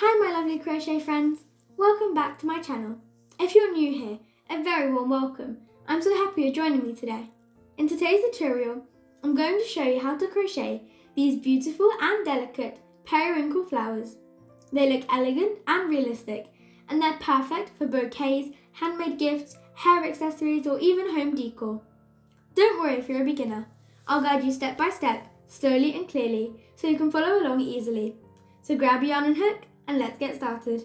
Hi my lovely crochet friends, welcome back to my channel. If you're new here, a very warm welcome. I'm so happy you're joining me today. In today's tutorial, I'm going to show you how to crochet these beautiful and delicate periwinkle flowers. They look elegant and realistic, and they're perfect for bouquets, handmade gifts, hair accessories, or even home decor. Don't worry if you're a beginner. I'll guide you step by step, slowly and clearly, so you can follow along easily. So grab your yarn and hook, and let's get started.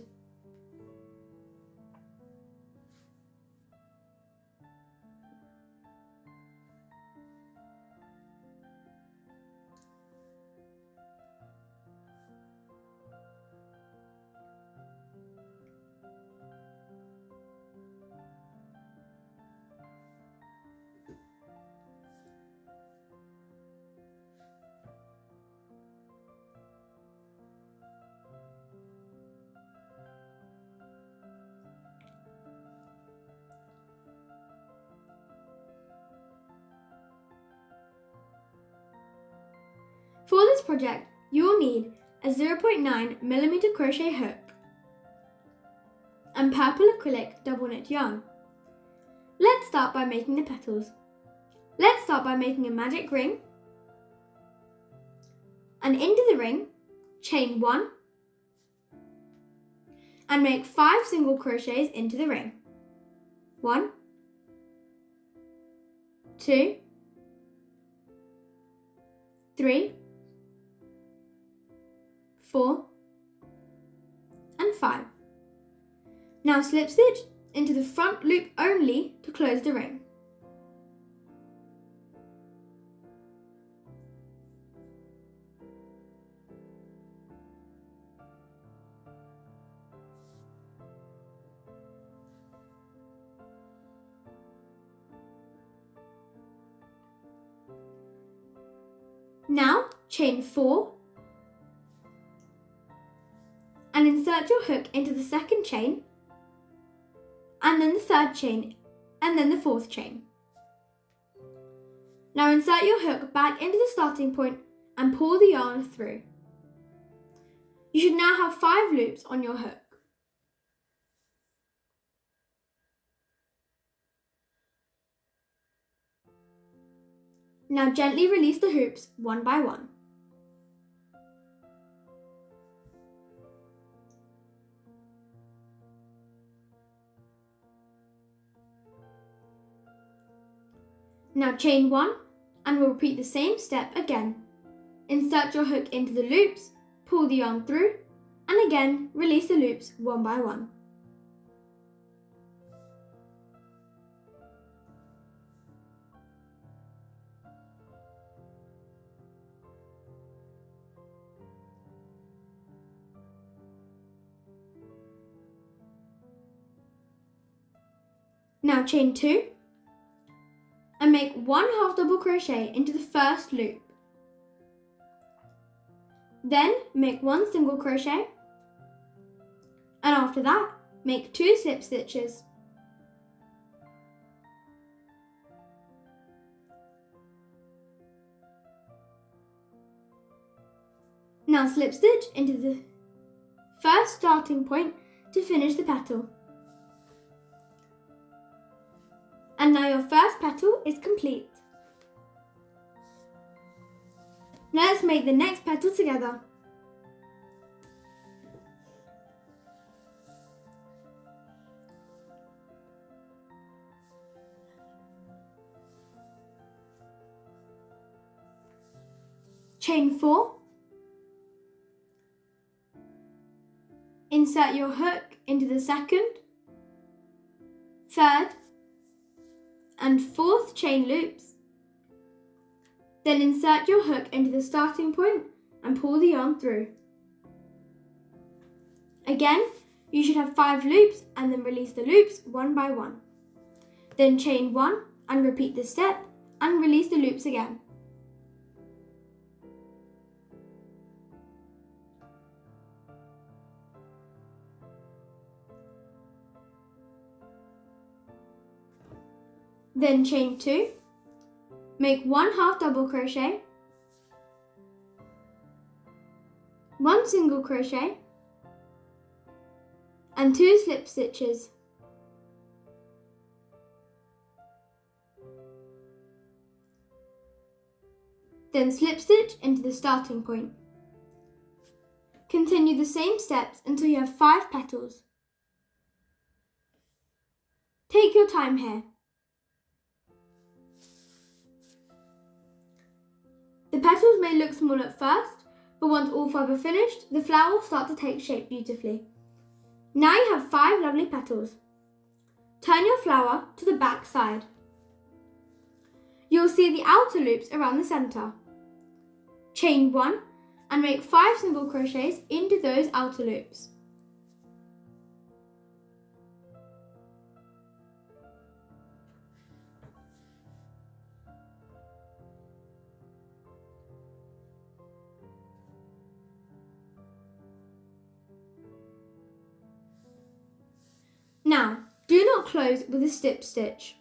For this project, you will need a 0.9mm crochet hook and purple acrylic double knit yarn. Let's start by making the petals. Let's start by making a magic ring, and into the ring, chain 1 and make 5 single crochets into the ring. 1, 2, 3, 4 and 5. Now slip stitch into the front loop only to close the ring. Now chain 4 and insert your hook into the second chain, and then the third chain, and then the fourth chain. Now insert your hook back into the starting point and pull the yarn through. You should now have 5 loops on your hook. Now gently release the hoops one by one. Now chain 1 and we'll repeat the same step again. Insert your hook into the loops, pull the yarn through, and again release the loops one by one. Now chain 2 and make 1 half double crochet into the first loop. Then make 1 single crochet, and after that make 2 slip stitches. Now slip stitch into the first starting point to finish the petal. And now your first petal is complete. Now let's make the next petal together. Chain 4. Insert your hook into the second, third, and fourth chain loops. Then insert your hook into the starting point and pull the yarn through. Again, you should have 5 loops and then release the loops one by one. Then chain 1 and repeat this step and release the loops again. Then chain 2, make 1 half double crochet, 1 single crochet, and 2 slip stitches. Then slip stitch into the starting point. Continue the same steps until you have 5 petals. Take your time here. The petals may look small at first, but once all 5 are finished, the flower will start to take shape beautifully. Now you have 5 lovely petals. Turn your flower to the back side. You will see the outer loops around the centre. Chain 1 and make 5 single crochets into those outer loops. Now, do not close with a slip stitch.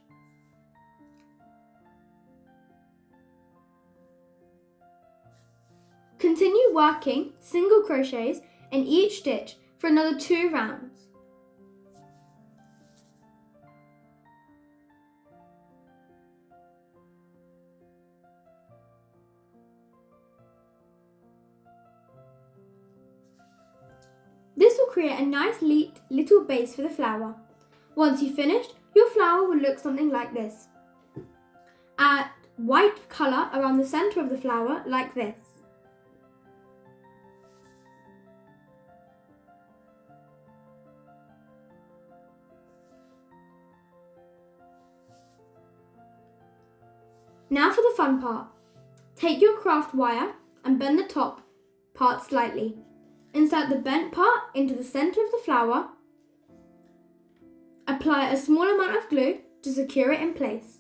Continue working single crochets in each stitch for another 2 rounds. This will create a nice neat little base for the flower. Once you've finished, your flower will look something like this. Add white colour around the centre of the flower like this. Now for the fun part. Take your craft wire and bend the top part slightly. Insert the bent part into the centre of the flower. Apply a small amount of glue to secure it in place.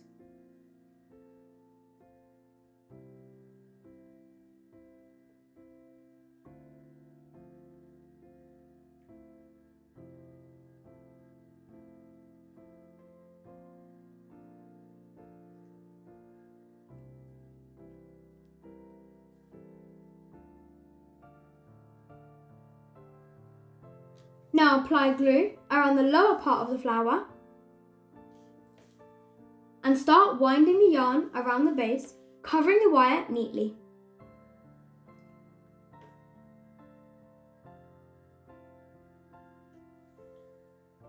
Now apply glue around the lower part of the flower and start winding the yarn around the base, covering the wire neatly.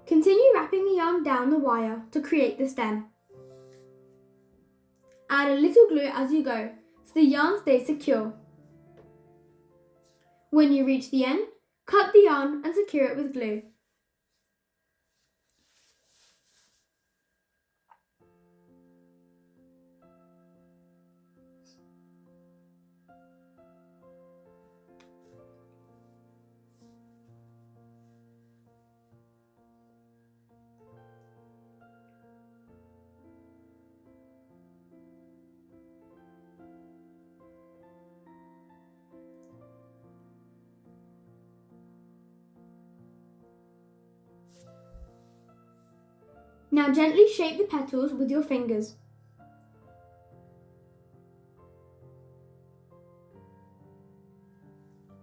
Continue wrapping the yarn down the wire to create the stem. Add a little glue as you go so the yarn stays secure. When you reach the end, cut the yarn and secure it with glue. Now gently shape the petals with your fingers.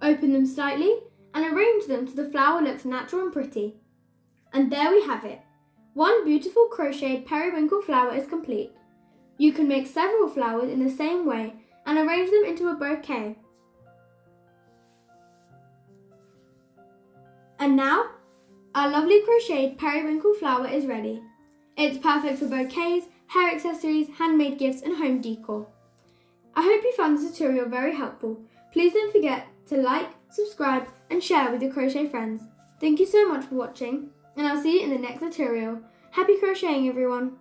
Open them slightly and arrange them so the flower looks natural and pretty. And there we have it. One beautiful crocheted periwinkle flower is complete. You can make several flowers in the same way and arrange them into a bouquet. And now, our lovely crocheted periwinkle flower is ready. It's perfect for bouquets, hair accessories, handmade gifts and home decor. I hope you found this tutorial very helpful. Please don't forget to like, subscribe and share with your crochet friends. Thank you so much for watching and I'll see you in the next tutorial. Happy crocheting everyone!